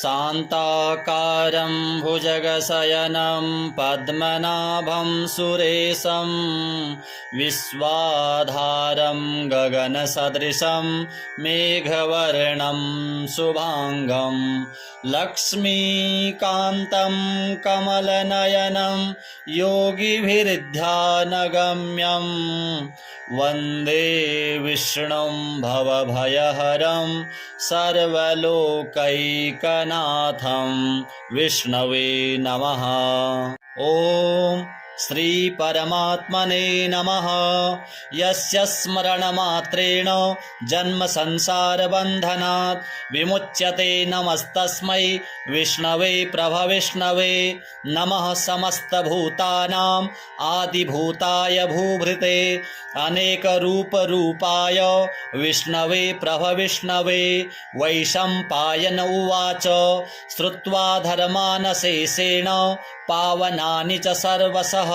शान्ताकारं भुजगशयनं पद्मनाभं सुरेशं विश्वाधारं गगनसदृशं मेघवर्णं शुभांगं लक्ष्मीकान्तं कमलनयनं योगिभिर्ध्यानगम्यं वन्दे विष्णुं भवभयहरं सर्वलोकैकनाथं विष्णवे नमः। ॐ श्री परमात्मने नमः। यस्य स्मरणमात्रेण जन्म संसार बन्धनात् विमुच्यते नमस्तस्मै विष्णवे प्रभविष्णवे नमः। समस्तभूतानां आदिभूताय भूभृते अनेक रूप रूपाय विष्णवे प्रभविष्णवे। वैशम्पायन उवाच श्रुत्वा धर्मानशेषेण पावनानि च सर्वशः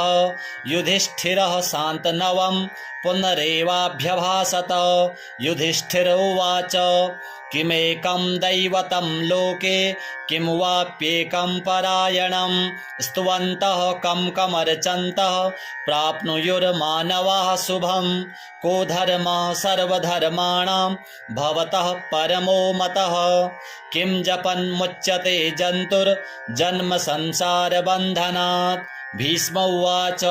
युधिष्ठिरः शान्तनवं पुनरेवाभ्यभाषत। युधिष्ठिर उवाच किमेकं दैवतं लोके किं वाप्येकं परायणं स्तुवन्तः कं कमर्चन्तः प्राप्नुयुर्मानवाः शुभं। को धर्मः सर्वधर्माणां भवतः परमो मतः किं जपन्मुच्यते जन्तुर्जन्म संसार बन्धनात्। भीष्म उवाच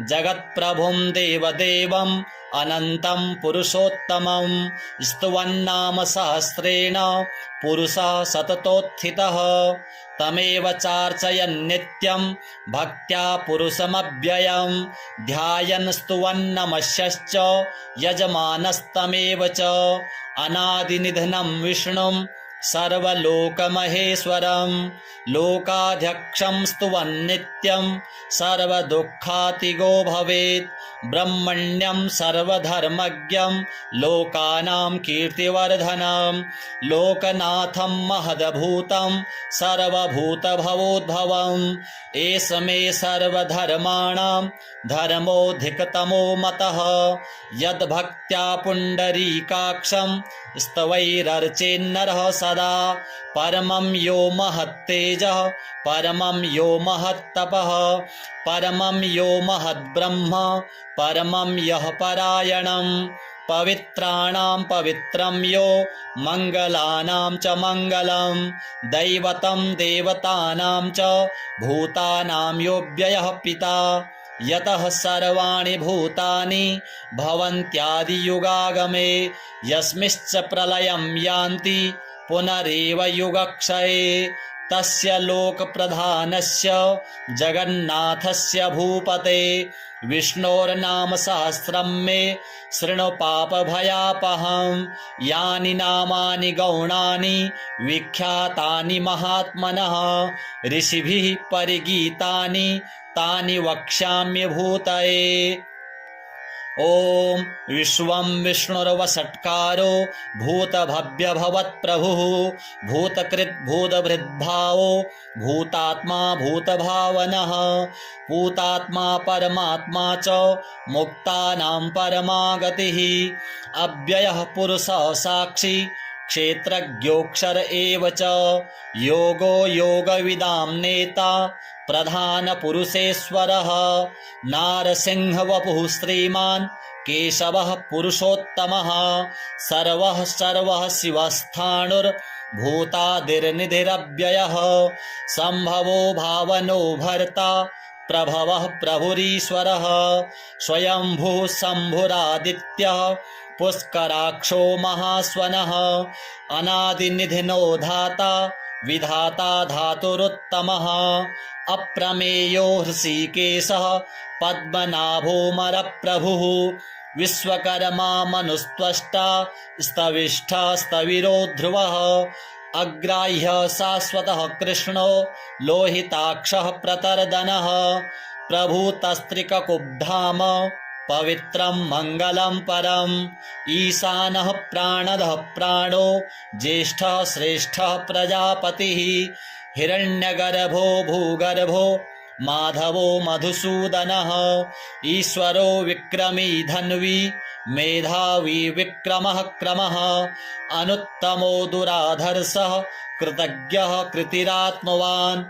जगत्प्रभुं देवदेवं अनन्तं पुरुषोत्तमं स्तुवन्नाम सहस्रेण पुरुषः सततोत्थितः। तमेव चार्चयन् नित्यं भक्त्या पुरुषमव्ययं ध्यायन् स्तुवन्नमस्यश्च यजमानस्तमेव च। अनादिनिधनं विष्णुं सर्वलोकमहेश्वरं लोकाध्यक्षं स्तुवन्नित्यं सर्वदुःखातिगो भवेत्। ब्रह्मण्यं सर्वधर्मज्ञं लोकानां कीर्तिवर्धनं लोकनाथं महद्भूतं सर्वभूतभवोद्भवम्। एष मे सर्वधर्माणां धर्मोऽधिकतमो मतः यद्भक्त्या पुण्डरीकाक्षं स्तवैरर्चेन्नरः सदा। परमं यो महत्तेजः परमं यो महत्तपः परमं यो महद्ब्रह्म परमं यः परायणं। पवित्राणां पवित्रं यो मङ्गलानां च मङ्गलं दैवतं देवतानां च भूतानां यो व्ययः पिता। यतः सर्वाणि भूतानि भवन्त्यादियुगागमे यस्मिश्च प्रलयं यान्ति पुनरेव युगक्षये। तस्य लोकप्रधानस्य जगन्नाथस्य भूपते विष्णोर्नाम सहस्रं मे शृणु पापभयापहं। यानि नामानि गौणानि विख्यातानि महात्मनः ऋषिभिः परिगीतानि तानि वक्ष्याम्यभूतये। ॐ विश्वं विष्णुर्वषट्कारो भूतभव्यभवत्प्रभुः भूतकृत् भूतभृद्भावो भूतात्मा भूतभावनः भूतात्मा परमात्मा च मुक्तानां परमागतिः। अव्ययः पुरुषः साक्षी क्षेत्रज्ञोऽक्षर एव च योगो योगविदां नेता प्रधानपुरुषेश्वरः। नारसिंहवपुः श्रीमान् केशवः पुरुषोत्तमः सर्वः सर्वः शिवस्थाणुर्भूतादिर्निधिरव्ययः। सम्भवो भावनो भर्ता प्रभवः प्रभुरीश्वरः स्वयंभुः शम्भुरादित्यः पुष्कराक्षो महास्वनः। अनादिनिधिनो धाता विधाता धातुरुत्तमः अप्रमेयो हृषीकेशः पद्मनाभोऽमरप्रभुः। विश्वकर्मा मनुस्त्वष्टा स्तविष्ठा स्तविरो ध्रुवः। अग्राह्यः शाश्वतः कृष्णो लोहिताक्षः प्रतर्दनः। प्रभूतस्त्रिककुब्धाम पवित्रं मङ्गलं परम्। ईशानः प्राणदः प्राणो ज्येष्ठः श्रेष्ठः प्रजापतिः। हिरण्यगर्भो भूगर्भो माधवो मधुसूदनः। ईश्वरो विक्रमी धन्वी मेधावी विक्रमः क्रमः अनुत्तमो दुराधर्षः कृतज्ञः कृतिरात्मवान्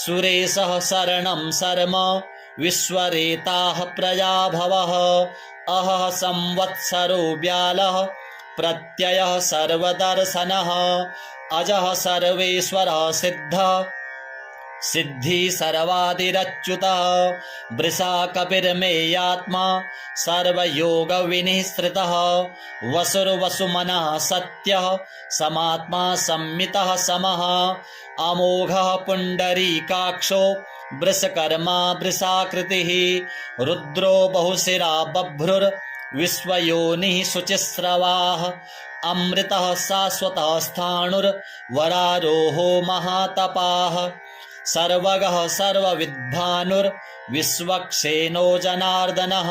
सुरेशः शरणं शर्म विश्वरेताः प्रजाभवः अहः संवत्सरो व्यालः प्रत्ययः सर्वदर्शनः अजः सर्वेश्वरः सिद्धः सिद्धि सर्वादिरच्युतः वृषा कपिर्मेयात्मा सर्वयोग विनिःसृतः वसुर्वसुमनः सत्यः समात्मा संमितः समः अमोघः पुण्डरीकाक्षो वृषकर्मा वृषाकृतिः रुद्रो बहुशिरा बभ्रुर्विश्वयोनिः शुचिस्रवाः अमृतः शाश्वतः स्थाणुर्वरारोहो महातपाः सर्वगः सर्वविद्भानुर्विश्वक्सेनो जनार्दनः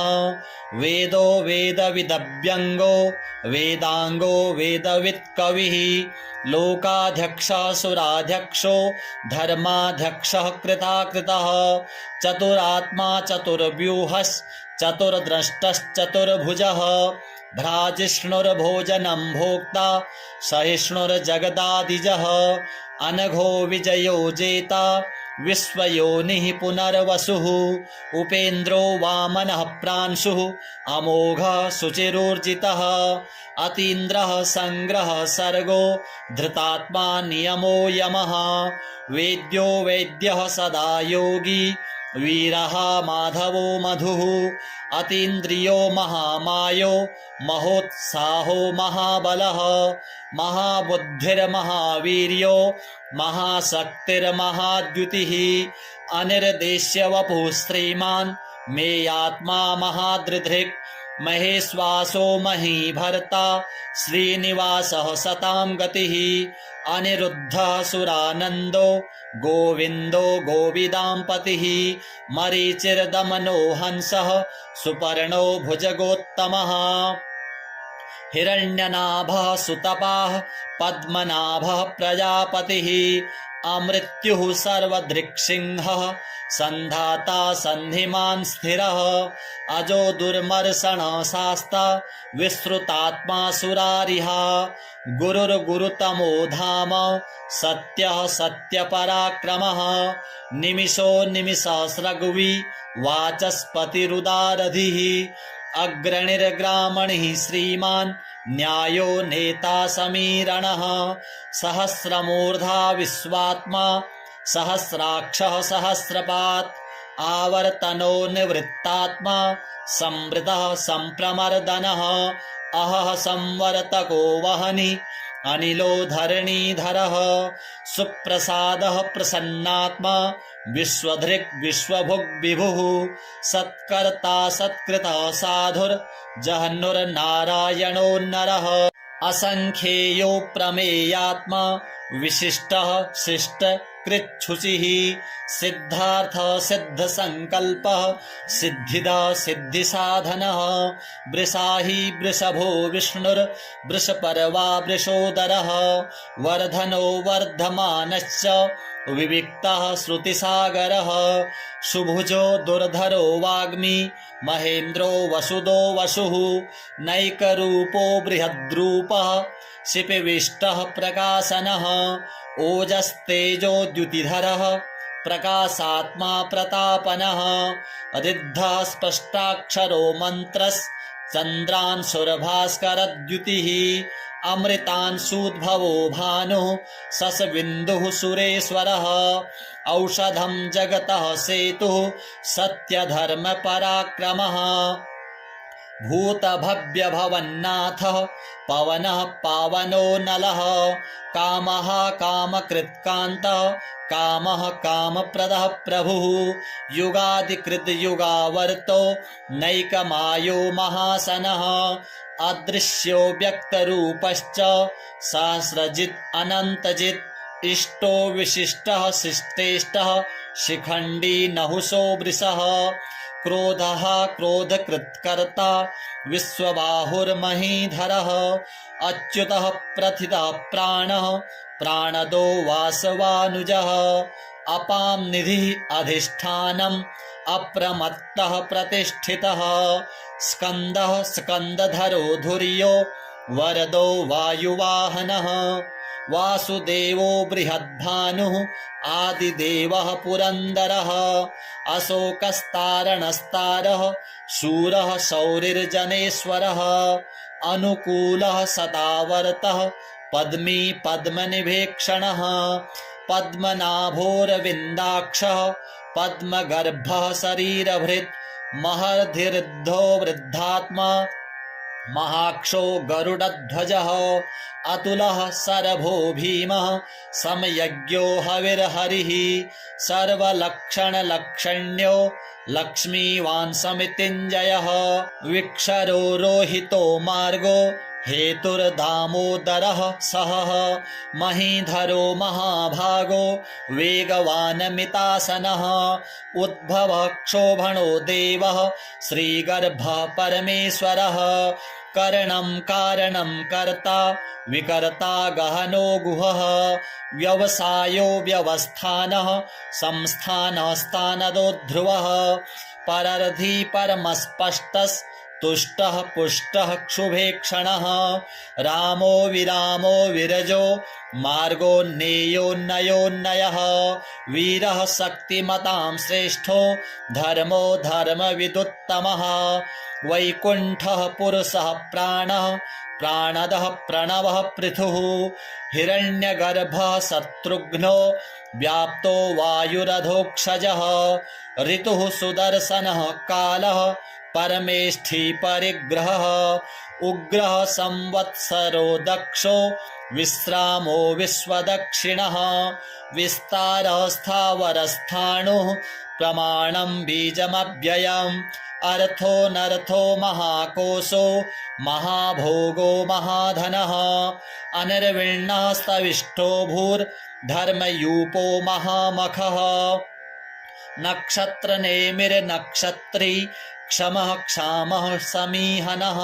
वेदो वेदविदव्यङ्गो वेदाङ्गो वेदवित्कविः लोकाध्यक्षः सुराध्यक्षो धर्माध्यक्षः कृताकृतः चतुरात्मा चतुर्व्यूहश्चतुर्द्रष्टश्चतुर्भुजः भ्राजिष्णुर्भोजनं भोक्ता सहिष्णुर्जगदादिजः अनघो विजयो जेता विश्वयोनिः पुनर्वसुः उपेन्द्रो वामनः प्रांशुः अमोघः शुचिरूर्जितः अतीन्द्रः संग्रह सर्गो धृतात्मा नियमो यमः वेद्यो वेद्यः सदा योगी वीरः माधवो मधुः अतीन्द्रियो महामायो महोत्साहो महाबलः महाबुद्धिर्महावीर्यो महाशक्तिर्महाद्युतिः अनिर्देश्य वपुः श्रीमान् मेयात्मा महादृधृक् महेश्वासो महीभर्ता श्रीनिवासः सतां गतिः अनिरुद्धः सुरानन्दो गोविन्दो गोविदाम्पतिः मरीचिर्दमनो हंसः सुपर्णो भुजगोत्तमः हिरण्यनाभः सुतपाः पद्मनाभः प्रजापतिः अमृत्युः सर्वदृक्सिंहः सन्धाता सन्धिमान् स्थिरः अजो दुर्मर्षणः शास्ता विश्रुतात्मा सुरारिहा गुरुर्गुरुतमो धाम सत्यः सत्यपराक्रमः निमिषो निमिषस्रग्वी वाचस्पतिरुदारधिः अग्रणिर्ग्रामणिः श्रीमान् न्यायो नेता समीरणः सहस्रमूर्धा विश्वात्मा सहस्राक्षः सहस्रपात् आवर्तनो निवृत्तात्मा संवृतः संप्रमर्दनः अहः संवर्तको वहनि अनिलो धरणीधरः सुप्रसादः प्रसन्नात्मा विश्वधृक् विश्वभुग् विभुः सत्कर्ता सत्कृतः साधुर्जहन्नुर्नारायणो नरः असंख्येयो प्रमेयात्मा विशिष्टः शिष्ट कृच्छुचिः सिद्धार्थः सिद्धसंकल्पः सिद्धिदा सिद्धिसाधनः वृषाही वृषभो विष्णुर्वृषपर्वा वृषोदरः वर्धनो वर्धमानश्च विविक्तः श्रुतिसागरः सुभुजो दुर्धरो वाग्मी महेन्द्रो वसुदो वसुः नैकरूपो बृहद्रूपः शिपिविष्टः प्रकाशनः ओजस्तेजोद्युतिधरः प्रकाशात्मा प्रतापनः अदिद्धः स्पष्टाक्षरो मन्त्रश्चन्द्रांशुर्भास्करद्युतिः अमृतांशूद्भवो भानुः शशबिन्दुः सुरेश्वरः औषधं जगतः सेतुः सत्यधर्मपराक्रमः भूतभव्यभवन्नाथः पवनः पावनो नलः कामः कामकृत्कान्तः कामः कामप्रदः प्रभुः युगादिकृत युगावर्तो नैकमायो महासनः अदृश्यो व्यक्तरूपश्च सहस्रजित् अनन्तजित् इष्टो विशिष्टः शिष्टेष्टः शिखण्डी नहुषो वृषः क्रोधः क्रोधकृत्कर्ता विश्वबाहुर्महीधरः अच्युतः प्रथितः प्राणः प्राणदो वासवानुजः अपां निधिः अधिष्ठानम् अप्रमत्तः प्रतिष्ठितः स्कन्दः स्कन्दधरो धुर्यो वरदो वायुवाहनः वासुदेवो बृहद्भानुः आदिदेवः पुरन्दरः अशोकस्तारणस्तारः शूरः शौरिर्जनेश्वरः अनुकूलः सदावर्तः पद्मी पद्मनिभेक्षणः पद्मनाभोरविन्दाक्षः पद्मगर्भः शरीरभृत् महर्धिर्द्धो वृद्धात्मा महाक्षो गरुडध्वजः अतुलः शरभो भीमः समयज्ञो हविर्हरिः सर्वलक्षणलक्षण्यो लक्ष्मीवान् समितिञ्जयः विक्षरो रोहितो मार्गो हेतुर्दामोदरः सहः महीधरो महाभागो वेगवानमितासनः उद्भवः क्षोभणो देवः श्रीगर्भः परमेश्वरः करणं कारणं कर्ता विकर्ता गहनो गुहः व्यवसायो व्यवस्थानः संस्थानः स्थानदो ध्रुवः परर्धी परमस्पष्टस् तुष्टः पुष्टः क्षुभेक्षणः रामो विरामो विरजो मार्गोन्नेयोन्नयोन्नयः वीरः शक्तिमतां श्रेष्ठो धर्मो धर्मविदुत्तमः वैकुण्ठः पुरुषः प्राणः प्राणदः प्रणवः पृथुः हिरण्यगर्भः शत्रुघ्नो व्याप्तो वायुरधोक्षजः ऋतुः सुदर्शनः कालः परमेष्ठी परिग्रहः उग्रः संवत्सरो दक्षो विश्रामो विश्वदक्षिणः विस्तारः स्थावरस्थाणुः प्रमाणं बीजमव्ययम् अर्थो महाकोशो महाभोगो महाधनः अनिर्विण्णः स्तविष्टो भूर्धर्मयूपो महामखः नक्षत्रनेमिर्नक्षत्री क्षमः क्षामः समीहनः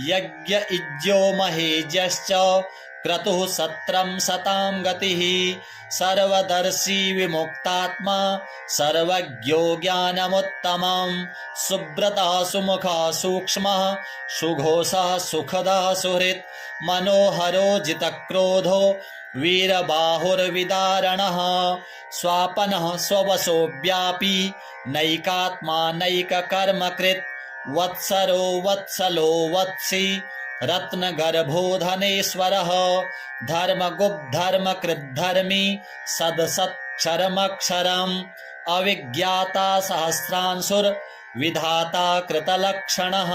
यज्ञ इज्यो महेज्यश्च क्रतुः सत्रं सतां गतिः सर्वदर्शी विमुक्तात्मा सर्वज्ञो ज्ञानमुत्तमं सुब्रतः सुमुखः सूक्ष्मः सुघोषः सुखदः सुहृत् मनोहरो जितक्रोधो वीरबाहुर्विदारणः स्वापनः स्ववशो व्यापी नैकात्मा नैककर्मकृत् वत्सरो वत्सलो वत्सी रत्नगर्भो धनेश्वरः धर्मगुप्धर्मकृद्धर्मी सदसत्क्षरमक्षरम् अविज्ञाता सहस्रांशुर्विधाता कृतलक्षणः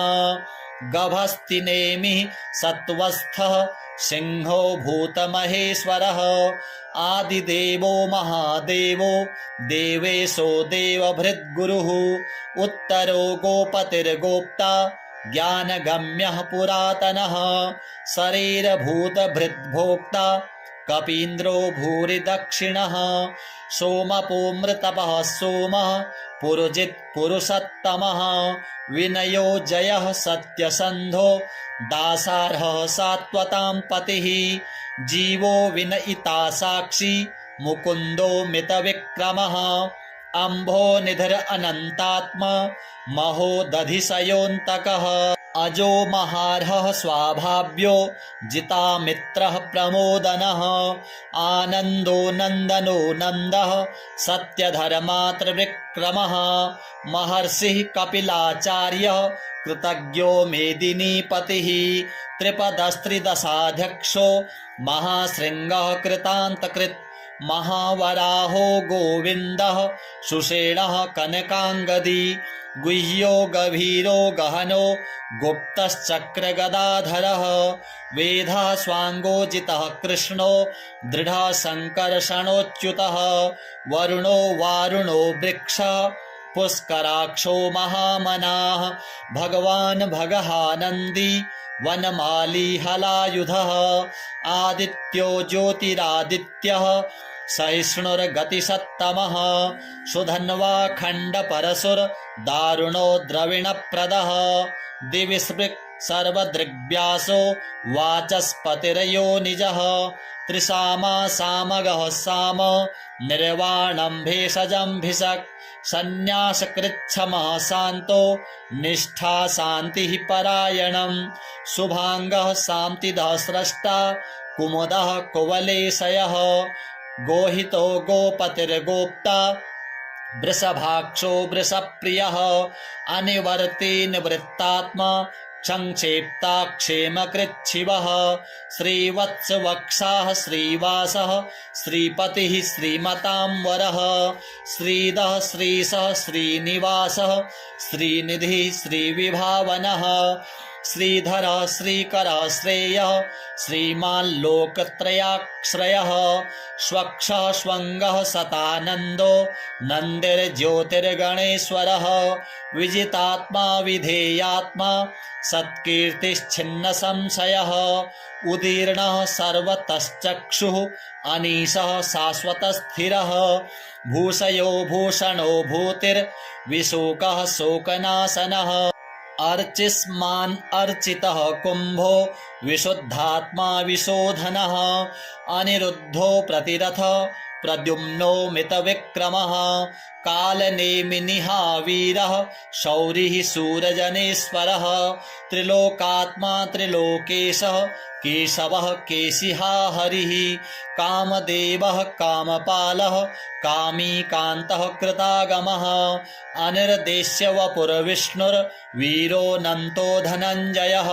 गभस्तिनेमिः सत्त्वस्थः सिंहो भूतमहेश्वरः आदिदेवो महादेवो देवेशो देवभृद्गुरुः उत्तरो गोपतिर्गोप्ता ज्ञानगम्यः पुरातनः शरीरभूतभृद्भोक्ता कपीन्द्रो भूरिदक्षिणः सोमपोमृतपः सोमः पुरुजित् पुरुषोत्तमः विनयो जयः सत्यसन्धो दासार्हः सात्वतां पतिः जीवो विनयिता साक्षी मुकुन्दो मितविक्रमः अम्भो निधिर अनन्तात्मा महोदधिशयोऽन्तकः अजो महार्हः स्वाभाव्यो जितामित्रः प्रमोदनः आनन्दो नन्दनो नन्दः सत्यधर्मात्रविक्रमः महर्षिः कपिलाचार्यः कृतज्ञो मेदिनीपतिः त्रिपदस्त्रिदशाध्यक्षो महाशृङ्गः कृतान्तकृत् महावराहो गोविन्दः सुषेणः कनकाङ्गदी गुह्यो गभीरो गहनो गुप्तश्चक्रगदाधरः वेदः स्वाङ्गोजितः कृष्णो दृढः सङ्कर्षणोच्युतः वरुणो वारुणो वृक्षः पुष्कराक्षो महामनाः भगवान् भगहानन्दी वनमाली हलायुधः आदित्यो ज्योतिरादित्यः सहिष्णुर्गतिसत्तमः सुधन्वा खण्डपरशुर दारुणो द्रविणप्रदः दिविस्पृक् सर्वदृग्व्यासो वाचस्पतिर्यो निजः त्रिसामा सामगः साम निर्वाणं भेषजं भिषक् संन्यासकृच्छमः शान्तो निष्ठा शान्तिः परायणम् शुभांगः शान्तिदः स्रष्टा कुमुदः कुवलेशयः गोहितो गोपतिर्गोप्ता वृषभाक्षो वृषप्रियः अनिवर्ती निवृत्तात्मा संक्षेप्ता क्षेमकृच्छिवः श्रीवत्सवक्षाः श्रीवासः श्रीपतिः श्रीमतांवरः श्रीदः श्रीशः श्रीनिवासः श्रीनिधिः श्रीविभावनः श्रीधरः श्रीकरः श्रेयः श्रीमान् लोकत्रयाश्रयः स्वक्षः स्वङ्गः सतानन्दो नन्दिर्ज्योतिर्गणेश्वरः विजितात्मा विधेयात्मा सत्कीर्तिश्छिन्न संशयः उदीर्णः सर्वतश्चक्षुः अनीशः शाश्वतस्थिरः भूषयो भूषणो भूतिर्विशोकः शोकनाशनः अर्चिस्मान् अर्चितः कुम्भो विशुद्धात्मा विशोधनः अनिरुद्धो प्रतिरथ प्रद्युम्नो मितविक्रमः कालनेमिनिहा वीरः शौरिः शूरजनेश्वरः त्रिलोकात्मा त्रिलोकेशः केशवः केशिहा हरिः कामदेवः कामपालः कामी कान्तः कृतागमः अनिर्देश्य वपुर्विष्णुर्वीरोऽनन्तो धनञ्जयः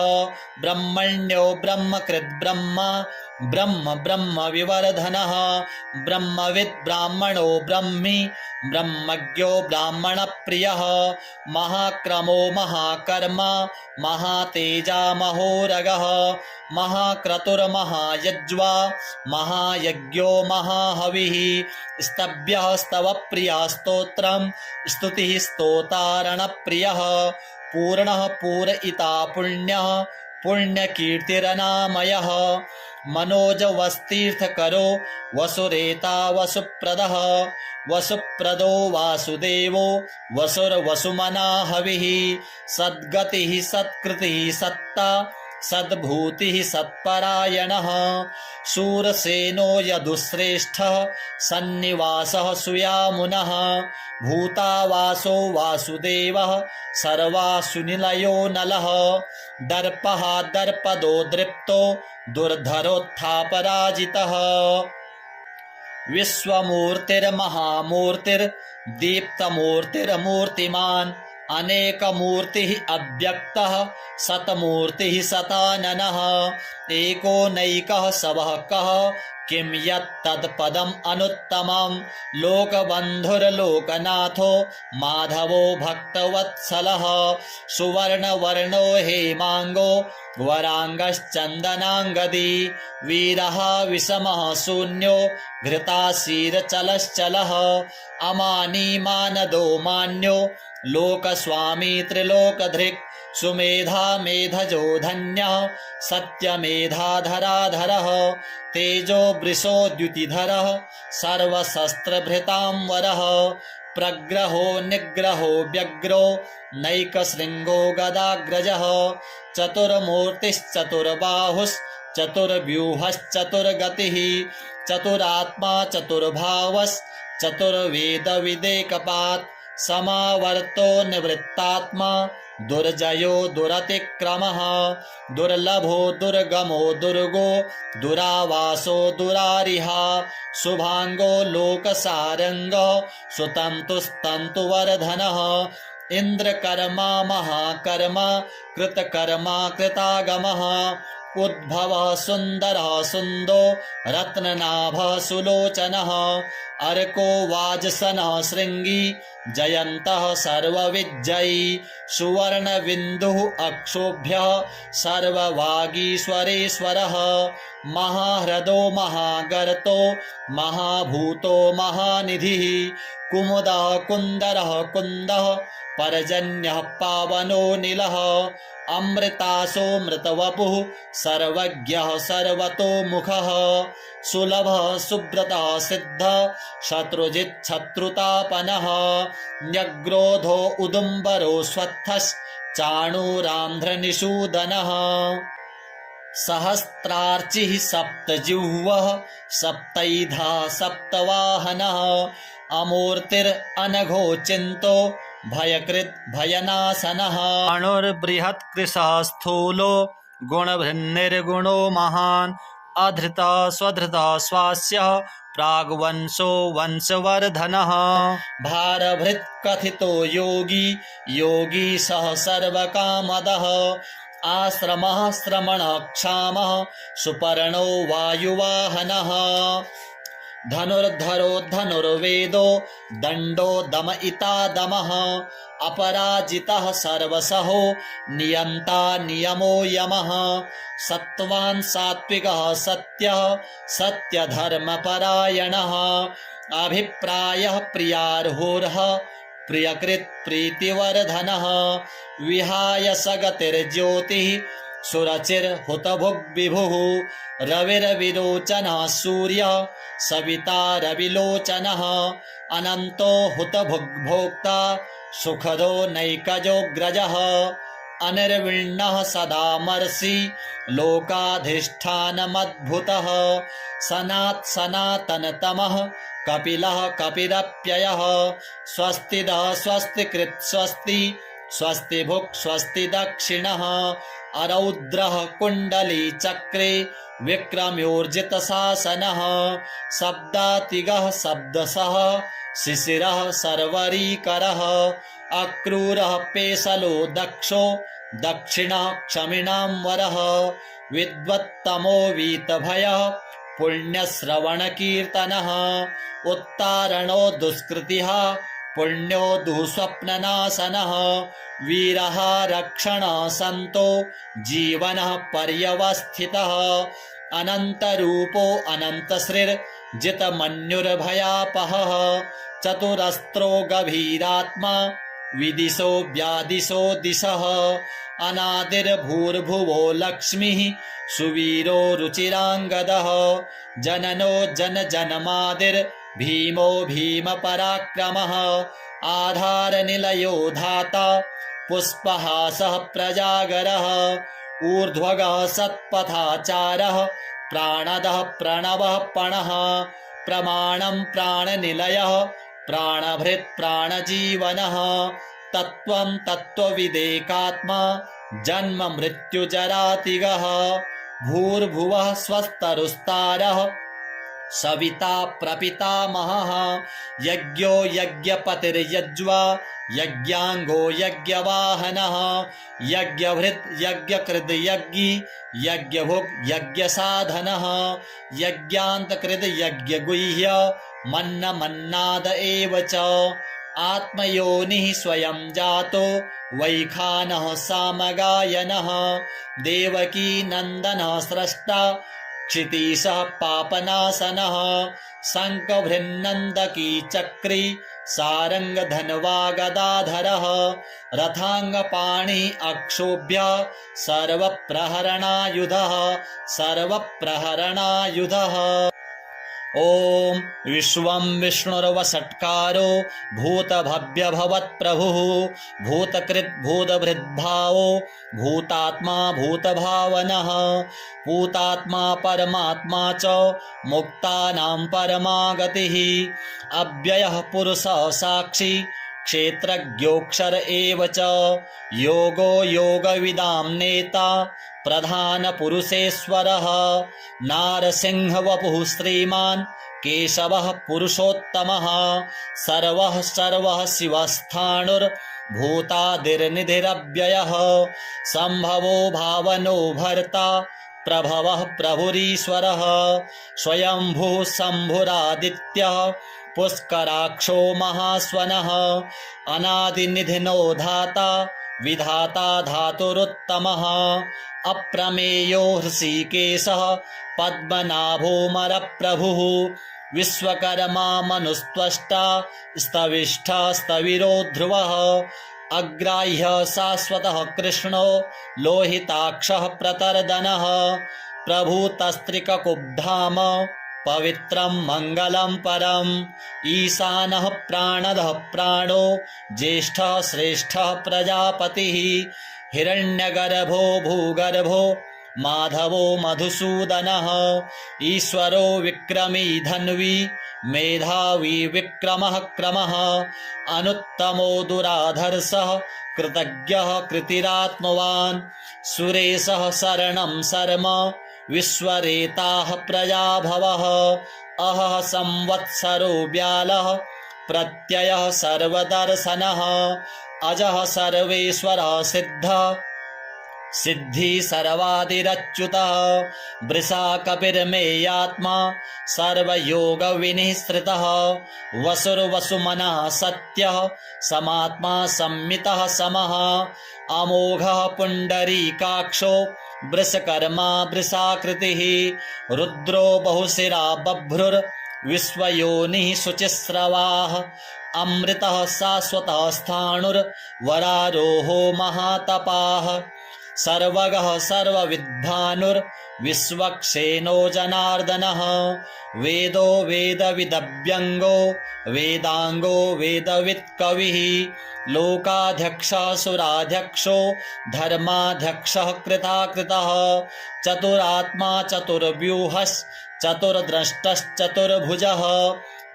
ब्रह्मण्यो ब्रह्मकृद्ब्रह्मा ब्रह्म ब्रह्म विवर्धनः ब्रह्मविद् ब्राह्मणो ब्रह्मी ब्रह्मज्ञो ब्राह्मणप्रियः महाक्रमो महाकर्मा महातेजा महोरगः महाक्रतुर्महायज्वा महायज्ञो महाहविः स्तभ्यः स्तवप्रियः स्तोत्रम् स्तुतिः स्तोतारणप्रियः पूर्णः पूरयिता पुण्यः पुण्यकीर्तिरनामयः मनोजवस्तीर्थकरो वसुरेता वसुप्रदः वसुप्रदो वासुदेवो वसुर्वसुमना हविः सद्गतिः सत्कृतिः सत्ता सद्भूतिः सत्परायणः शूरसेनो यदुश्रेष्ठः सन्निवासः सुयामुनः भूतावासो वासुदेवः सर्वासुनिलयो नलः दर्पः दर्पदो दृप्तो दुर्धरोत्थापराजितः विश्वमूर्तिर्महामूर्तिर्दीप्तमूर्तिर्मूर्तिमान् अनेकमूर्तिः अव्यक्तः सतमूर्तिः सताननः एको नैकः सवः कः किं यत्तत्पदम् अनुत्तमं लोकबन्धुर्लोकनाथो माधवो भक्तवत्सलः सुवर्णवर्णो हेमाङ्गो वराङ्गश्चन्दनाङ्गदी वीरः विषमः शून्यो घृताशीरचलश्चलः अमानी मानदो मान्यो लोकस्वामी त्रिलोकधृक् सुमेधा मेधजो धन्यः सत्यमेधाधराधरः तेजो वृषो द्युतिधरः सर्वशस्त्रभृतांवरः प्रग्रहो निग्रहो व्यग्रो नैकशृङ्गो गदाग्रजः चतुर्मूर्तिश्चतुर्बाहुश्चतुर्व्यूहश्चतुर्गतिः चतुरात्मा चतुर्भावश्चतुर्वेदविदेकपात् समावर्तो निवृत्तात्मा दुर्जयो दुरतिक्रमः दुर्लभो दुर्गमो दुर्गो दुरावासो दुरारिहा शुभांगो लोकसारंगो सुतन्तुस्तन्तुवर्धनः इंद्रकर्मा महाकर्मा कृतकर्मा कृतागमः उद्भवः सुन्दरः सुन्दो रत्ननाभः सुलोचनः अर्को वाजसनः शृङ्गी जयन्तः सर्वविजयी सुवर्णबिन्दुः अक्षोभ्यः सर्ववागीश्वरेश्वरः महाह्रदो महागर्तो महाभूतो महानिधिः कुमुदः कुन्दरः कुन्दः पर्जन्यः पावनो नीलः अमृतासो मृतवपुः सर्वज्ञः सर्वतोमुखः सुलभः सुब्रतः सिद्धः शत्रुजिच्छत्रुतापनः न्यग्रोधो उदुम्बरो स्वत्थश्चाणूरान्ध्रनिषूदनः सहस्रार्चिः सप्तजिह्वः सप्तैधा सप्तवाहनः अमूर्तिरनघोचिन्तो भयकृत् भयनाशनः अणुर्बृहत्कृशः स्थूलो गुणभृन्निर्गुणो महान् अधृतः स्वधृतः स्वास्य प्राग्वंशो वंशवर्धनः भारभृत् कथितो योगी योगी सः सर्वकामदः आश्रमः श्रमणक्षामः सुपर्णो वायुवाहनः धनुर्धरो धनुर्वेदो दण्डो दमयिता दमः अपराजितः सर्वसहो नियन्ता नियमो यमः सत्त्वान् सात्विकः सत्यः सत्यधर्मपरायणः अभिप्रायः प्रियार्होर्ह प्रियकृत् प्रीतिवर्धनः विहाय सगतिर्ज्योतिः सुरचिर्हुतभुग्विभुः रविर्विरोचनः सूर्यः सविता रविलोचनः अनन्तो हुतभुग्भोक्ता सुखदो नैकजोऽग्रजः अनिर्विण्णः सदामर्षि लोकाधिष्ठानमद्भुतः सनातनतमः कपिलः कपिरप्ययः स्वस्तिदः स्वस्तिकृत् स्वस्ति स्वस्तिभुक् स्वस्ति दक्षिणः अरौद्रः कुण्डली चक्रे विक्रम्योर्जितशासनः शब्दातिगः शब्दसः शिशिरः सर्वरीकरः अक्रूरः पेशलो दक्षो दक्षिणः क्षमिणां वरः विद्वत्तमो वीतभयः पुण्यश्रवणकीर्तनः उत्तारणो दुष्कृतिः पुण्यो दुःस्वप्ननाशनः वीरः रक्षणः सन्तो जीवनः पर्यवस्थितः अनन्तरूपो अनन्तश्रीर्जितमन्युर्भयापहः चतुरस्त्रो गभीरात्मा विदिशो व्यादिशो दिशः अनादिर्भूर्भुवो लक्ष्मीः सुवीरो रुचिराङ्गदः जननो जनजनमादिर्भीमो भीमपराक्रमः आधारनिलयो धाता पुष्पहासः प्रजागरः ऊर्ध्वगः सत्पथाचारः प्राणदः प्रणवः पणः प्रमाणं प्राणनिलयः प्राणभृत् प्राणजीवनः तत्त्वं तत्त्वविदेकात्मा जन्म मृत्युजरातिगः भूर्भुवः स्वस्तरुस्तारः सविता प्रपितामहः यज्ञो यज्ञपतिर्यज्वा यज्ञाङ्गो यज्ञवाहनः यज्ञभृत् यज्ञकृद् यज्ञी यज्ञभुक् यज्ञसाधनः यज्ञान्तकृद् यज्ञगुह्य मन्नमन्नाद एव च आत्मयोनिः स्वयं जातो वैखानः सामगायनः देवकी नन्दनः स्रष्टा क्षितीशः पापनाशनः शङ्खभृन्नन्दकी चक्री सारङ्गधन्वा गदाधरः रथाङ्गपाणिः अक्षोभ्य सर्वप्रहरणायुधः सर्वप्रहरणायुधः ॐ विश्वं विष्णुर्वषट्कारो भूतभव्यभवत्प्रभुः भूतकृत् भूतभृद्भावो भूतात्मा भूतभावनः भूतात्मा परमात्मा च मुक्तानां परमागतिः अव्ययः पुरुषः साक्षी क्षेत्रज्ञोऽक्षर एव च योगो योगविदां नेता प्रधानपुरुषेश्वरः नारसिंहवपुः श्रीमान् केशवः पुरुषोत्तमः सर्वः सर्वः शिवस्थाणुर्भूतादिर्निधिरव्ययः सम्भवो भावनो भर्ता प्रभवः प्रभुरीश्वरः स्वयंभुः शम्भुरादित्यः पुष्कराक्षो महास्वनः अनादिनिधिनो धाता विधाता धातुरुत्तमः अप्रमेयो हृषीकेशः पद्मनाभोऽमरप्रभुः विश्वकर्मा मनुस्त्वष्टा स्तविष्ठा स्तविरो ध्रुवः अग्राह्यः शाश्वतः कृष्णो लोहिताक्षः प्रतर्दनः प्रभूतस्त्रिककुब्धाम पवित्रं मङ्गलं परम् ईशानः प्राणदः प्राणो ज्येष्ठः श्रेष्ठः प्रजापतिः हिरण्यगर्भो भूगर्भो माधवो मधुसूदनः ईश्वरो विक्रमी धन्वी मेधावी विक्रमः क्रमः अनुत्तमो दुराधर्षः कृतज्ञः कृतिरात्मवान् सुरेशः शरणं शर्म विश्वरेताः प्रजाभवः अहः संवत्सरो व्यालः प्रत्ययः सर्वदर्शनः अजः सर्वेश्वरः सिद्धः सिद्धि सर्वादिरच्युतः वृषा कपिर्मेयात्मा सर्वयोग विनिःसृतः वसुर्वसुमनः सत्यः समात्मा संमितः समः अमोघः पुण्डरीकाक्षो वृषकर्मा वृषाकृतिः रुद्रो बहुशिरा बभ्रुर्विश्वयोनिः शुचिस्रवाः अमृतः शाश्वतः स्थाणुर्वरारोहो महातपाः सर्वगः सर्वविद्भानुर्विश्वक्सेनो जनार्दनः वेदो वेदविदव्यङ्गो वेदाङ्गो वेदवित्कविः लोकाध्यक्षः सुराध्यक्षो धर्माध्यक्षः कृताकृतः चतुरात्मा चतुर्व्यूहश्चतुर्द्रष्टश्चतुर्भुजः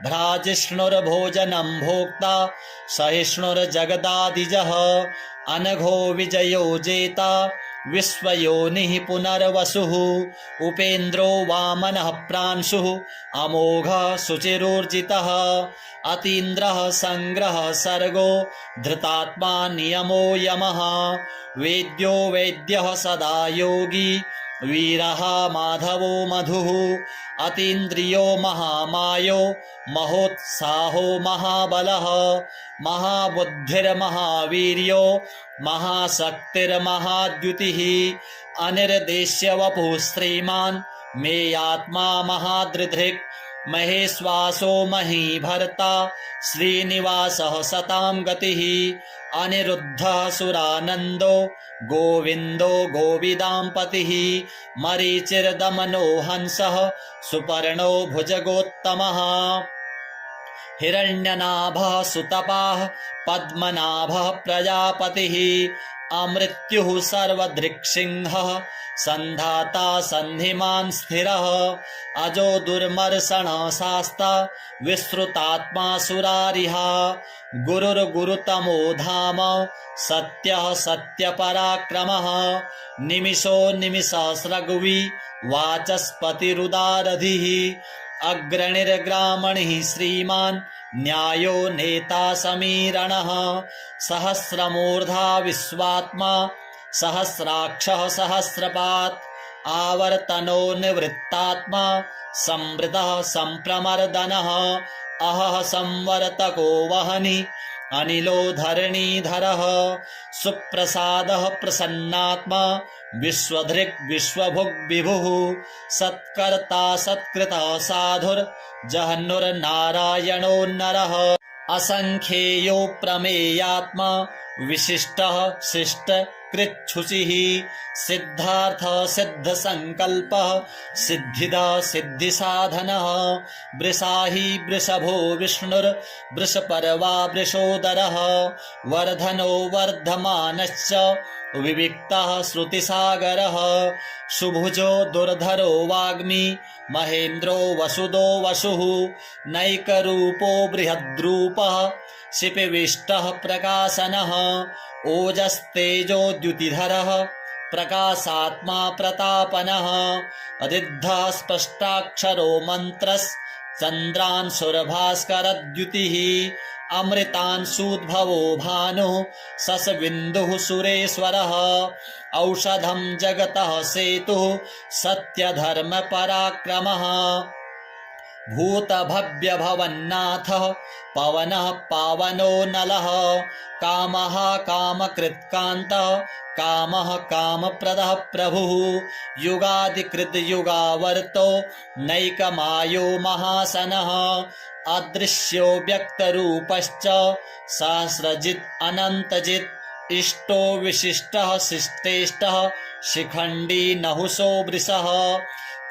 भ्राजिष्णुर्भोजनं भोक्ता सहिष्णुर्जगदादिजः अनघो विजयो जेता विश्वयोनिः पुनर्वसुः उपेन्द्रो वामनः प्रांशुः अमोघः शुचिरूर्जितः अतीन्द्रः संग्रह सर्गो धृतात्मा नियमो यमः वेद्यो वेद्यः सदा योगी वीरः माधवो मधुः अतीन्द्रियो महामायो महोत्साहो महाबलः महाबुद्धिर्महावीर्यो महाशक्तिर्महाद्युतिः अनिर्देश्य वपुः श्रीमान् मेयात्मा महादृधृक् महेश्वासो महीभर्ता श्रीनिवासः सतां गतिः अनिरुद्धः सुरानन्दो गोविन्दो गोविदाम्पतिः मरीचिर्दमनो हंसः सुपर्णो भुजगोत्तमः हिरण्यनाभः सुतपाः पद्मनाभः प्रजापतिः अमृत्युः सर्वदृक्सिंहः सन्धाता सन्धिमान् स्थिरः अजो दुर्मर्षणः शास्ता विश्रुतात्मा सुरारिहा गुरुर्गुरुतमो धाम सत्यः सत्यपराक्रमः निमिषो निमिषस्रग्वी वाचस्पतिरुदारधिः अग्रणिर्ग्रामणिः श्रीमान् न्यायो नेता समीरणः सहस्रमूर्धा विश्वात्मा सहस्राक्षः सहस्रपात् आवर्तनो निवृत्तात्मा संवृतः संप्रमर्दनः अहः संवर्तको वहनि अनिलो धरणीधरः सुप्रसादः प्रसन्नात्मा विश्वधृक् विश्वभुग् विभुः सत्कर्ता सत्कृतः साधुर्जहन्नुर्नारायणो नरः असंख्येयो प्रमेयात्मा विशिष्टः शिष्ट कृच्छुचिः सिद्धार्थः सिद्धसंकल्पः सिद्धिदः सिद्धिसाधनः वृषाही वृषभो विष्णुर्वृषपर्वा वृषोदरः वर्धनो वर्धमानश्च विविक्तः श्रुतिसागरः सुभुजो दुर्धरो वाग्मी महेन्द्रो वसुदो वसुः नैकरूपो बृहद्रूपः शिपिविष्टः प्रकाशनः ओजस्तेजो द्युतिधरः प्रकाशात्मा प्रतापनः अदिद्धः स्पष्टाक्षरो मन्त्रश्चन्द्रांशुर्भास्करद्युतिः अमृतांशूद्भवो भानुः शशबिन्दुः सुरेश्वरः औषधं जगतः सेतुः सत्यधर्मपराक्रमः भूतभव्यभवन्नाथः पवनः पावनो नलः कामः कामकृत्कान्तः कामः कामप्रदः प्रभुः युगादिकृत युगावर्तो नैकमायो महासनः अदृश्यो व्यक्तरूपश्च सहस्रजित् अनन्तजित् इष्टो विशिष्टः शिष्टेष्टः शिखण्डी नहुषो वृषः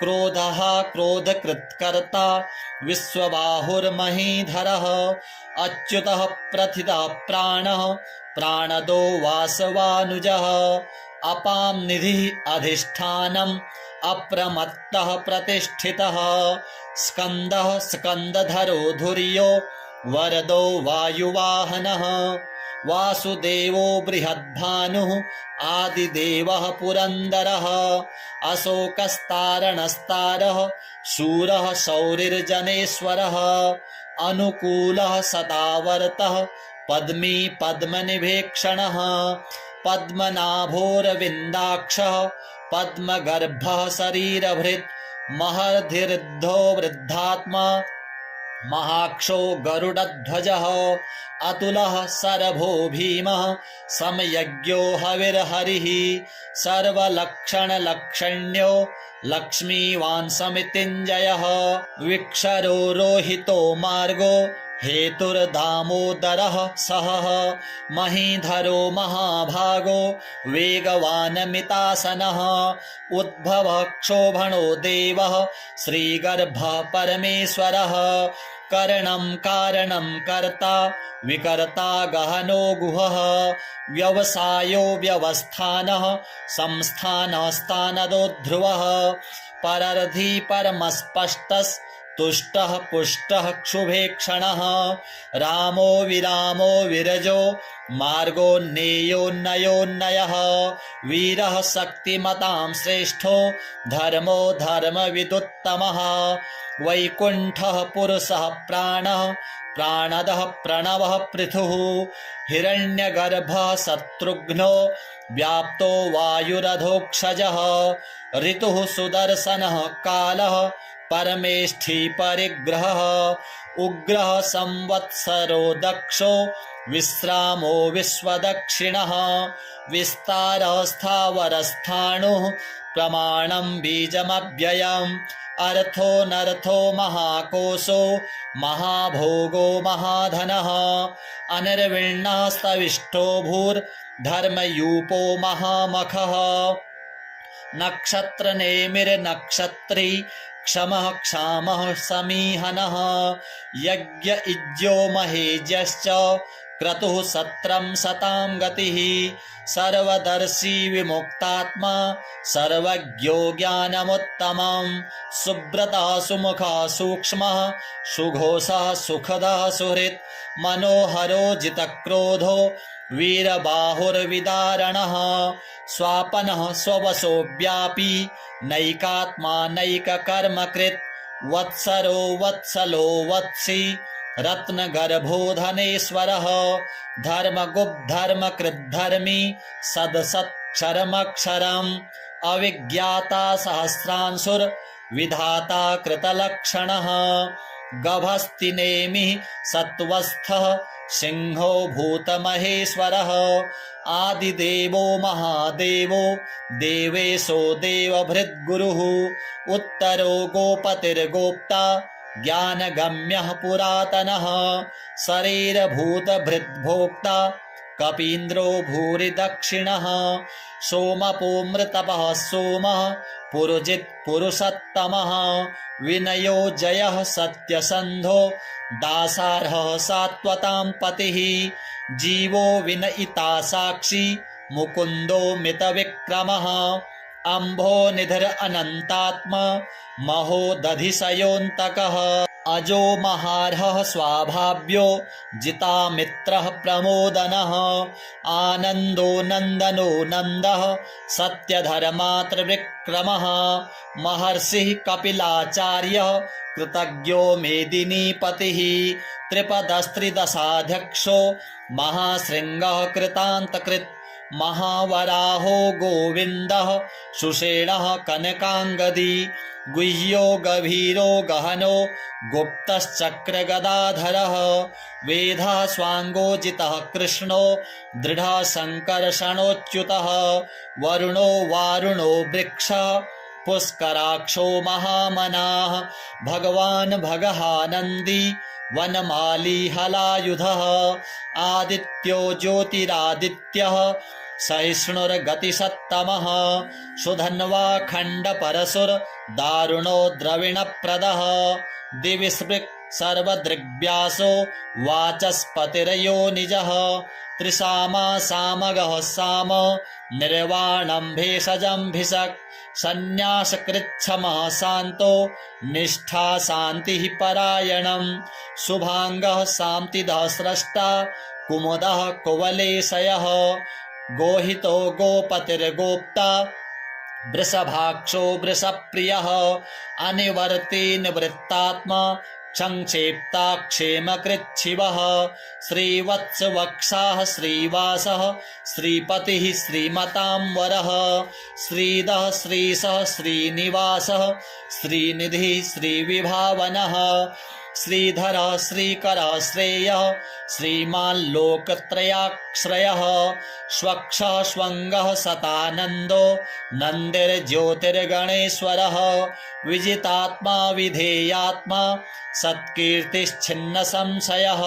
क्रोधः क्रोधकृत्कर्ता विश्वबाहुर्महीधरः अच्युतः प्रथितः प्राणः प्राणदो वासवानुजः अपां निधिः अधिष्ठानम् अप्रमत्तः प्रतिष्ठितः स्कन्दः स्कन्दधरो धुर्यो वरदो वायुवाहनः वासुदेवो बृहद्भानुः आदिदेवः पुरन्दरः अशोकस्तारणस्तारः शूरः शौरिर्जनेश्वरः अनुकूलः सदावर्तः पद्मी पद्मनिभेक्षणः पद्मनाभोरविन्दाक्षः पद्मगर्भः शरीरभृत् महर्धिर्द्धो वृद्धात्मा महाक्षो गरुडध्वजः अतुलः शरभो भीमः समयज्ञो हविर्हरिः सर्वलक्षणलक्षण्यो लक्ष्मीवान् समितिञ्जयः विक्षरो रोहितो मार्गो हेतुर्दामोदरः सहः महीधरो महाभागो वेगवानमितासनः उद्भवः क्षोभणो देवः श्रीगर्भः परमेश्वरः करणं कारणं कर्ता विकर्ता गहनो गुहः व्यवसायो व्यवस्थानः संस्थानः स्थानदो ध्रुवः परर्धी परमस्पष्टस् तुष्टः पुष्टः क्षुभेक्षणः रामो विरामो विरजो मार्गोन्नेयोन्नयोन्नयः वीरः शक्तिमतां श्रेष्ठो धर्मो धर्मविदुत्तमः वैकुण्ठः पुरुषः प्राणः प्राणदः प्रणवः पृथुः हिरण्यगर्भः शत्रुघ्नो व्याप्तो वायुरधोक्षजः ऋतुः सुदर्शनः कालः परमेष्ठी परिग्रहः उग्रः संवत्सरो दक्षो विश्रामो विश्वदक्षिणः विस्तारः स्थावरस्थाणुः प्रमाणं बीजमव्ययम् अर्थोऽनर्थो महाकोशो महाभोगो महाधनः अनिर्विण्णः स्तविष्टो भूर्धर्मयूपो महामखः नक्षत्रनेमिर्नक्षत्री क्षमः क्षामः समीहनः यज्ञ इज्यो महेज्यश्च क्रतुः सत्रं शतां गतिः सर्वदर्शी विमुक्तात्मा सर्वज्ञो ज्ञानमुत्तमं सुब्रता सुमुखः सूक्ष्मः सुघोषः सुखदः सुहृत् मनोहरो जितक्रोधो वीरबाहुर्विदारणः स्वापनः स्ववशो व्यापी नैकात्मा नैककर्मकृत् वत्सरो वत्सलो वत्सी रत्नगर्भो धनेश्वरः धर्मगुप्धर्मकृद्धर्मी सदसत्क्षरमक्षरम् अविज्ञाता सहस्रांशुर्विधाता कृतलक्षणः गभस्तिनेमिः सत्त्वस्थः सिंहो भूतमहेश्वरः आदिदेवो महादेवो देवेशो देवभृद्गुरुः उत्तरो गोपतिर्गोप्ता ज्ञानगम्यः पुरातनः शरीरभूतभृद्भोक्ता कपीन्द्रो भूरि दक्षिणः सोमपोमृतपः सोमः पुरुजित् पुरुषोत्तमः विनयो जयः सत्यसन्धो दासार्हः सात्वतां पतिः जीवो विनयिता साक्षी मुकुन्दो मितविक्रमः अम्भो निधिर अनन्तात्मा महोदधिशयोऽन्तकः अजो महार्हः स्वाभाव्यो जितामित्रः प्रमोदनः आनन्दो नन्दनो नन्दः सत्यधर्मात्रविक्रमः महर्षिः कपिलाचार्यः कृतज्ञो मेदिनीपतिः त्रिपदस्त्रिदशाध्यक्षो महाशृङ्गः कृतान्तकृत् महावराहो गोविन्दः सुषेणः कनकाङ्गदी गुह्यो गभीरो गहनो गुप्तश्चक्रगदाधरः वेदः स्वाङ्गोजितः कृष्णो दृढः सङ्कर्षणोच्युतः वरुणो वारुणो वृक्षः पुष्कराक्षो महामनाः भगवान् भगहानन्दी वनमाली हलायुधः आदित्यो ज्योतिरादित्यः सहिष्णुर्गतिसत्तमः सुधन्वा खण्डपरशुर् दारुणो द्रविणप्रदः दिवि सर्वदृग्व्यासो वाचस्पतिर्यो निजः त्रिसामा सामगः साम निर्वाणं भेषजं भिषक् सन्न्यासकृच्छमः शान्तो निष्ठा शान्तिः परायणं शुभांगः शान्तिदः स्रष्टा कुमुदः कुवलेशयः गोहितो गोपतिर्गोप्ता वृषभाक्षो वृषप्रियः अनिवर्ती निवृत्तात्मा संक्षेप्ता क्षेमकृच्छिवः श्रीवत्सवक्षाः श्रीवासः श्रीपतिः श्रीमतांवरः श्रीदः श्रीशः श्रीनिवासः श्रीनिधिः श्रीविभावनः श्रीधरः श्रीकरः श्रेयः श्रीमान् लोकत्रयाश्रयः स्वक्षः स्वङ्गः सतानन्दो नन्दिर्ज्योतिर्गणेश्वरः विजितात्मा विधेयात्मा सत्कीर्तिश्छिन्न संशयः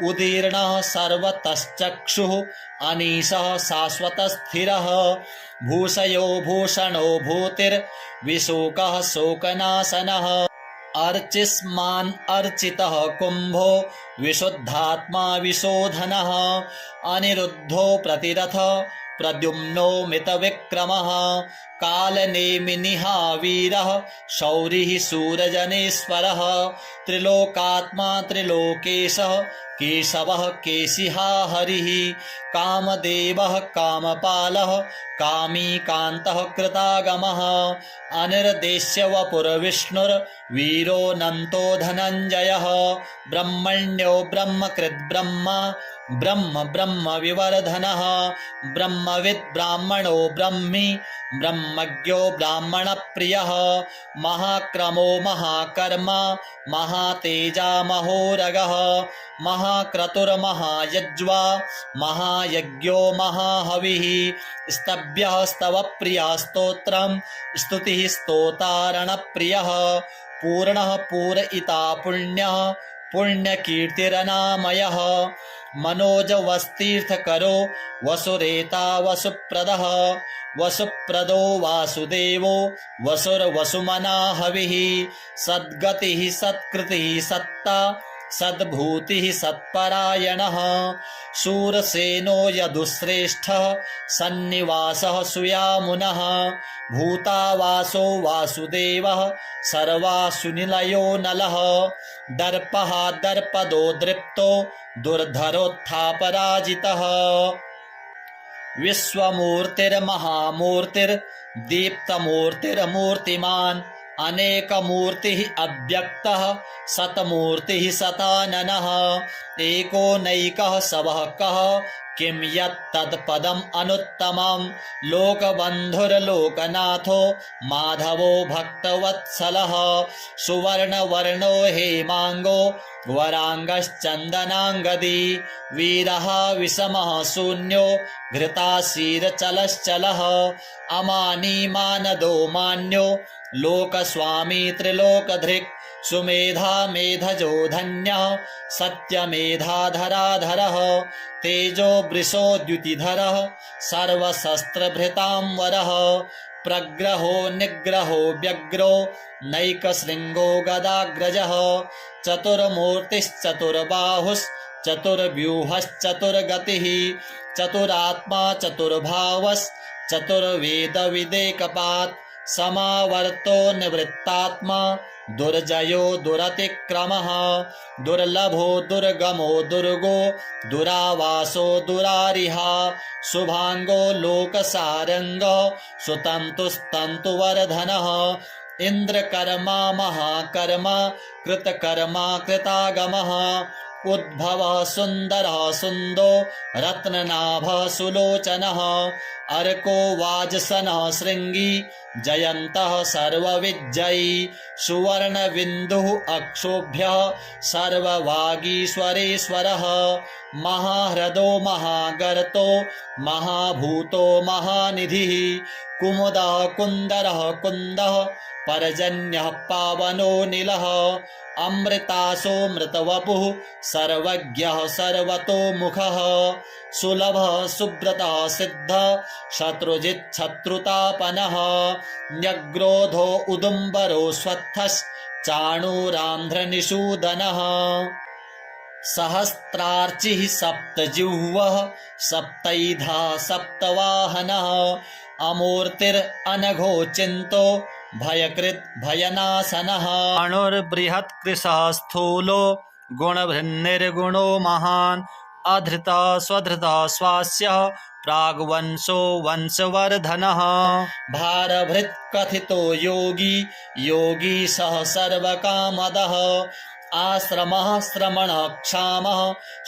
उदीर्णः सर्वतश्चक्षुः अनीशः शाश्वतस्थिरः भूषयो भूषणो भूतिर्विशोकः शोकनाशनः अर्चिस्मान् अर्चितः कुम्भो विशुद्धात्मा विशोधनः अनिरुद्धो प्रतिरथ प्रद्युम्नो मितविक्रमः कालनेमिनिहा वीरः शौरिः शूरजनेश्वरः त्रिलोकात्मा त्रिलोकेशः केशवः केशिहा हरिः कामदेवः कामपालः कामी कान्तः कृतागमः अनिर्देश्य वपुर्विष्णुर्वीरोऽनन्तो धनञ्जयः ब्रह्मण्यो ब्रह्मकृद्ब्रह्मा ब्रह्म ब्रह्म विवर्धनः ब्रह्मविद् ब्राह्मणो ब्रह्मी ब्रह्मज्ञो ब्राह्मणप्रियः महाक्रमो महाकर्मा महातेजा महोरगः महाक्रतुर्महायज्वा महायज्ञो महाहविः स्तभ्यः स्तवप्रिया स्तोत्रं स्तुतिः स्तोतारणप्रियः पूर्णः पूरयिता पुण्यः पुण्यकीर्तिरनामयः मनोजवस्तीर्थकरो वसुरेता वसुप्रदः वसुप्रदो वासुदेवो वसुर्वसुमना हविः सद्गतिः सत्कृतिः सत्ता सद्भूतिः सत्परायणः शूरसेनो यदुश्रेष्ठः सन्निवासः सुयामुनः भूतावासो वासुदेवः सर्वासुनिलयो नलः दर्पः दर्पदो दृप्तो दुर्धरोत्थापराजितः विश्वमूर्तिर्महामूर्तिर्दीप्तमूर्तिर्मूर्तिमान् अनेकमूर्तिः अव्यक्तः सतमूर्तिः सताननः एको नैकः सवः कः किं यत्तत्पदम् अनुत्तमं लोकबन्धुर्लोकनाथो माधवो भक्तवत्सलः सुवर्णवर्णो हेमाङ्गो वराङ्गश्चन्दनाङ्गदी वीरः विषमः शून्यो घृताशीरचलश्चलः अमानी मानदो मान्यो लोकस्वामी त्रिलोकधृक् सुमेधा मेधजो धन्यः सत्यमेधाधराधरः तेजो वृषो द्युतिधरः सर्वशस्त्रभृतांवरः प्रग्रहो निग्रहो व्यग्रो नैकशृङ्गो गदाग्रजः चतुर्मूर्तिश्चतुर्बाहुश्चतुर्व्यूहश्चतुर्गतिः चतुरात्मा चतुर्भावश्चतुर्वेदविदेकपात् समावर्तो निवृत्तात्मा दुर्जयो दुरतिक्रमः दुर्लभो दुर्गमो दुर्गो दुरावासो दुरारिहा शुभांगो लोकसारंगो सुतन्तुस्तन्तुवर्धनः इंद्रकर्मा महाकर्मा कृतकर्मा कृतागमः उद्भवः सुन्दरः सुन्दो रत्ननाभः सुलोचनः अर्को वाजसनः शृङ्गी जयन्तः सर्वविजयी सुवर्णबिन्दुः अक्षोभ्यः सर्ववागीश्वरेश्वरः महाह्रदो महागर्तो महाभूतो महानिधिः कुमुदः कुन्दरः कुन्दः पर्जन्यः पावनो नीलः अमृतासो मृतवपुः सर्वज्ञः सर्वतोमुखः सुलभः सुब्रतः सिद्धः शत्रुजिच्छत्रुतापनः न्यग्रोधो उदुम्बरो स्वत्थश्च चाणूरान्ध्रनिषूदनः सहस्रार्चिः सप्तजिह्वः सप्तैधा सप्तवाहनः अमूर्तिरनघोचिन्तो भयकृत् भयनाशनः अणुर्बृहत्कृशः स्थूलो गुणभृन्निर्गुणो महान् अधृतः स्वधृतः स्वास्य प्राग्वंशो वंशवर्धनः भारभृत् कथितो योगी योगी सः सर्वकामदः आश्रमः श्रमणः क्षामः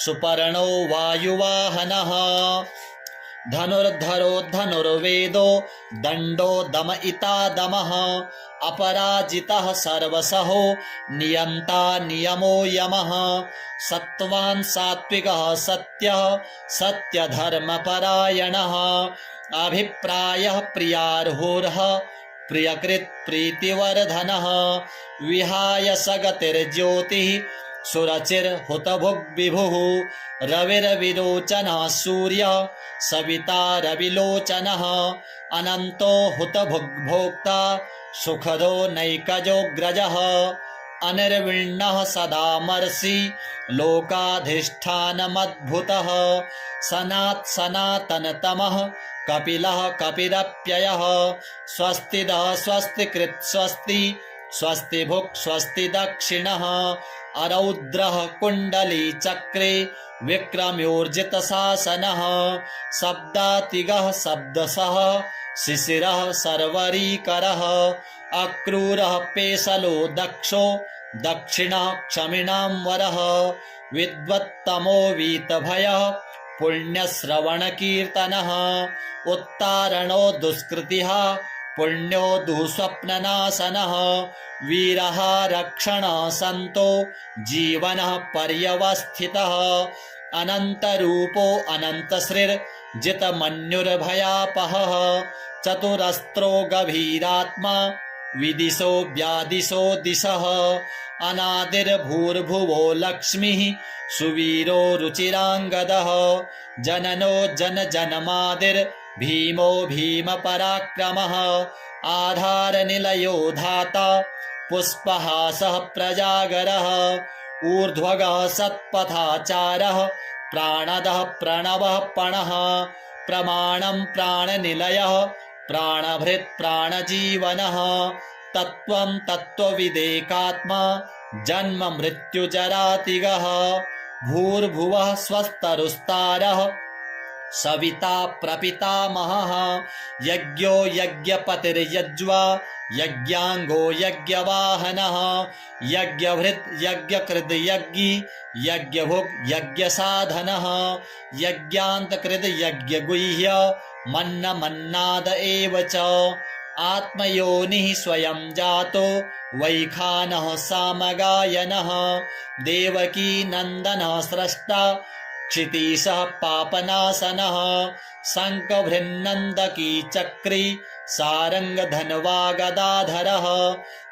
सुपर्णो वायुवाहनः धनुर्धरो धनुर्वेदो दण्डो दमयिता दमः अपराजितः सर्वसहो नियन्ता नियमो यमः सत्त्वान् सात्विकः सत्यः सत्यधर्मपरायणः अभिप्रायः प्रियार्होर्ह प्रियकृत् प्रीतिवर्धनः विहाय सगतिर्ज्योतिः सुरचिर्हुतभुग्विभुः रविर्विरोचनः सूर्यः सविता रविलोचनः अनन्तो हुतभुग्भोक्ता सुखदो नैकजोऽग्रजः अनिर्विण्णः सदामर्षि लोकाधिष्ठानमद्भुतः सनातनतमः कपिलः कपिरप्ययः स्वस्तिदः स्वस्तिकृत् स्वस्ति स्वस्तिभुक् स्वस्ति दक्षिणः अरौद्रः कुण्डली चक्रे विक्रम्योर्जितशासनः शब्दातिगः शब्दसः शिशिरः सर्वरीकरः अक्रूरः पेशलो दक्षो दक्षिणः क्षमिणां वरः विद्वत्तमो वीतभयः पुण्यश्रवणकीर्तनः उत्तारणो दुष्कृतिः पुण्यो दुःस्वप्ननाशनः वीरः रक्षणः सन्तो जीवनः पर्यवस्थितः अनन्तरूपो अनन्तश्रीर्जितमन्युर्भयापहः चतुरस्त्रो गभीरात्मा विदिशो व्यादिशो दिशः अनादिर्भूर्भुवो लक्ष्मीः सुवीरो रुचिराङ्गदः जननो जनजनमादिर्भीमो भीमपराक्रमः आधारनिलयो धाता पुष्पहासः प्रजागरः ऊर्ध्वगः सत्पथाचारः प्राणदः प्रणवः पणः प्रमाणं प्राणनिलयः प्राणभृत् प्राणजीवनः तत्त्वं तत्त्वविदेकात्मा जन्म मृत्युजरातिगः भूर्भुवः स्वस्तरुस्तारः सविता प्रपितामहः यज्ञो यज्ञपतिर्यज्वा यज्ञाङ्गो यज्ञवाहनः यज्ञभृत् यज्ञकृद् यज्ञी यज्ञभुक् यज्ञसाधनः यज्ञान्तकृद् यज्ञगुह्य मन्नमन्नाद एव च आत्मयोनिः स्वयं जातो वैखानः सामगायनः देवकी नन्दनः स्रष्टा क्षितीशः पापनाशनः शङ्खभृन्नन्दकी चक्री सारङ्गधन्वा गदाधरः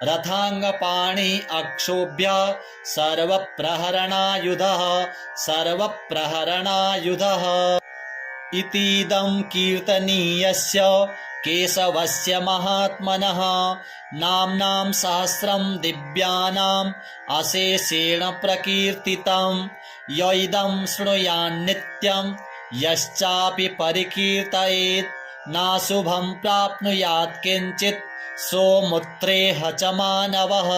रथाङ्गपाणिः अक्षोभ्यः सर्वप्रहरणायुधः सर्वप्रहरणायुधः इतीदं कीर्तनीयस्य केशवस्य महात्मनः नाम्नां सहस्रं दिव्यानाम् अशेषेण प्रकीर्तितं य इदं शृणुयान्नित्यं यश्चापि परिकीर्तयेत् नाशुभं प्राप्नुयात् किञ्चित् सोमुत्रेह च मानवः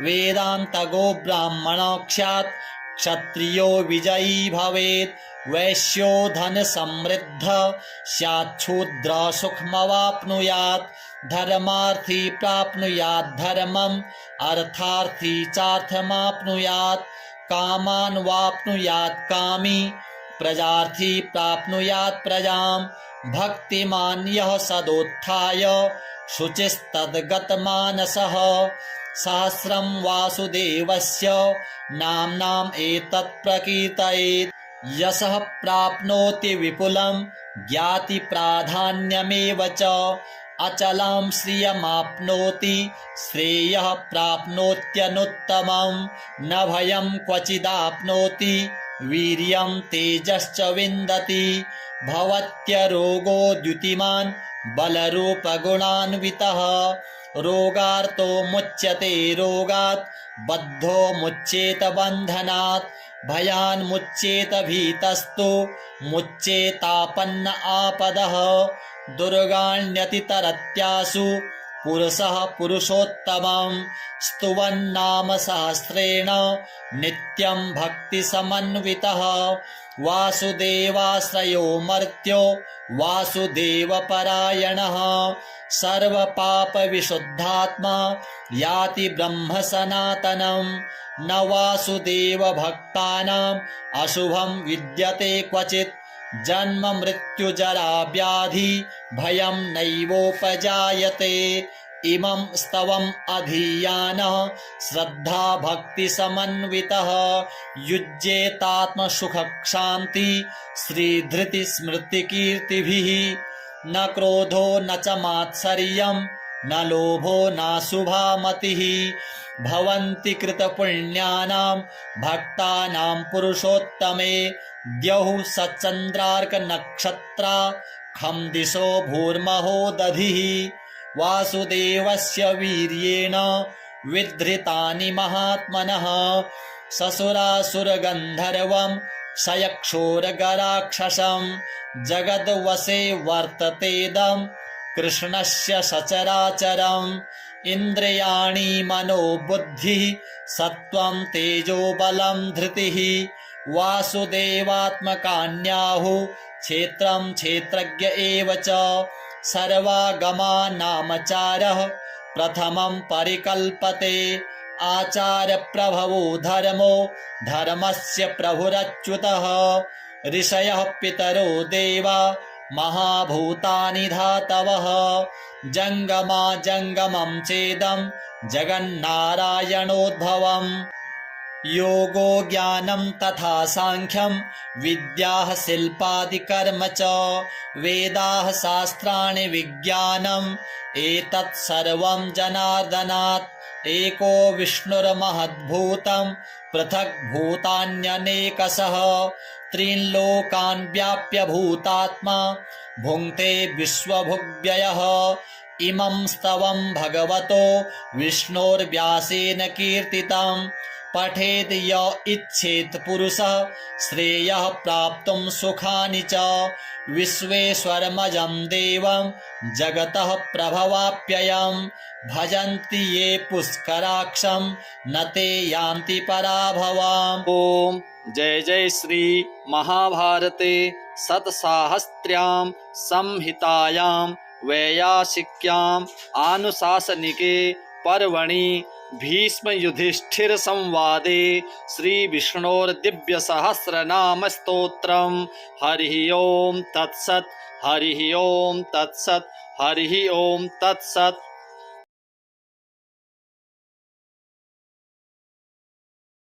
वेदान्तगो ब्राह्मणोऽक्षात् क्षत्रियो विजयी भवेत् वैश्यो धनसमृद्धः स्याच्छूद्रः सुखमवाप्नुयात् धर्मार्थी प्राप्नुयात् धर्मम् अर्थार्थी चार्थमाप्नुयात् कामान् वाप्नुयात् कामी प्रजार्थी प्राप्नुयात् प्रजां भक्तिमान् यः सदोत्थाय शुचिस्तद्गतमानसः सहस्रं वासुदेवस्य नाम्नाम् एतत् प्रकीर्तयेत् यशः प्राप्नोति विपुलं ज्ञाति प्राधान्यमेव च अचलां श्रियमाप्नोति श्रेयः प्राप्नोत्यनुत्तमं न भयं क्वचिदाप्नोति वीर्यं तेजश्च विन्दति भवत्यरोगो द्युतिमान् बलरूपगुणान्वितः रोगार्तो मुच्यते रोगात् बद्धो मुच्येत बन्धनात् भयान् मुच्येत भीतस्तु मुच्येतापन्न आपदः दुर्गाण्यतितरत्यासु पुरुषः पुरुषोत्तमं स्तुवन्नाम सहस्रेण नित्यं भक्तिसमन्वितः वासुदेवाश्रयो मर्त्यो वासुदेवपरायणः सर्वपापविशुद्धात्मा याति ब्रह्म सनातनं न वासुदेव भक्तानाम् अशुभं विद्यते क्वचित् जन्म मृत्यु जरा व्याधि भयं नैवोपजायते इमं स्तवम् अधीयानः श्रद्धा भक्ति समन्वितः युज्येतात्मसुखक्षान्ति श्रीधृति स्मृति कीर्तिभिः न क्रोधो न च मात्सर्यं न लोभो नाशुभा मतिः भवन्ति कृतपुण्यानां भक्तानां पुरुषोत्तमे द्यौः सचन्द्रार्क नक्षत्रा खं दिशो भूर्महो दधिः वासुदेवस्य वीर्येण विधृतानि महात्मनः ससुरासुरगन्धर्वं सयक्षोरगराक्षसं जगद्वशे वर्ततेदं कृष्णस्य सचराचरम् इन्द्रियाणि मनो बुद्धिः सत्त्वं तेजो बलं धृतिः वासुदेवात्मकान्याहुः क्षेत्रं क्षेत्रज्ञ एव च सर्वागमानामचारः प्रथमं परिकल्पते आचार्यप्रभवो धर्मो धर्मस्य प्रभुरच्युतः ऋषयः पितरो देवा महाभूतानि धातवः जङ्गमा जङ्गमं चेदं जगन्नारायणोद्भवम् योगो ज्ञानं तथा सांख्यं विद्याः शिल्पादिकर्म च वेदाः शास्त्राणि विज्ञानम् एतत् सर्वं जनार्दनात् एको विष्णुर्महद्भूतं पृथक् भूतान्यनेकशः त्रीन् लोकान् व्याप्य भूतात्मा भुङ्क्ते विश्वभुग्व्ययः इमं स्तवं भगवतो विष्णोर्व्यासेन कीर्तितं पठेद् य इच्छेत् पुरुषः श्रेयः प्राप्तुं सुखानि च विश्वेश्वरमजं देवं जगतः प्रभवाप्ययं भजन्ति ये पुष्कराक्षं न ते यान्ति पराभवाम्। ओम जय जय श्री महाभारते शतसाहस्र्यां संहितायां वैयासिक्याम् आनुशासनिके पर्वणि भीष्म युधिष्ठिर संवादे श्री विष्णोर्दिव्य सहस्रनाम स्तोत्रम् हरिः ओम तत्सत् हरिः ओम तत्सत् हरिः ओम तत्सत्।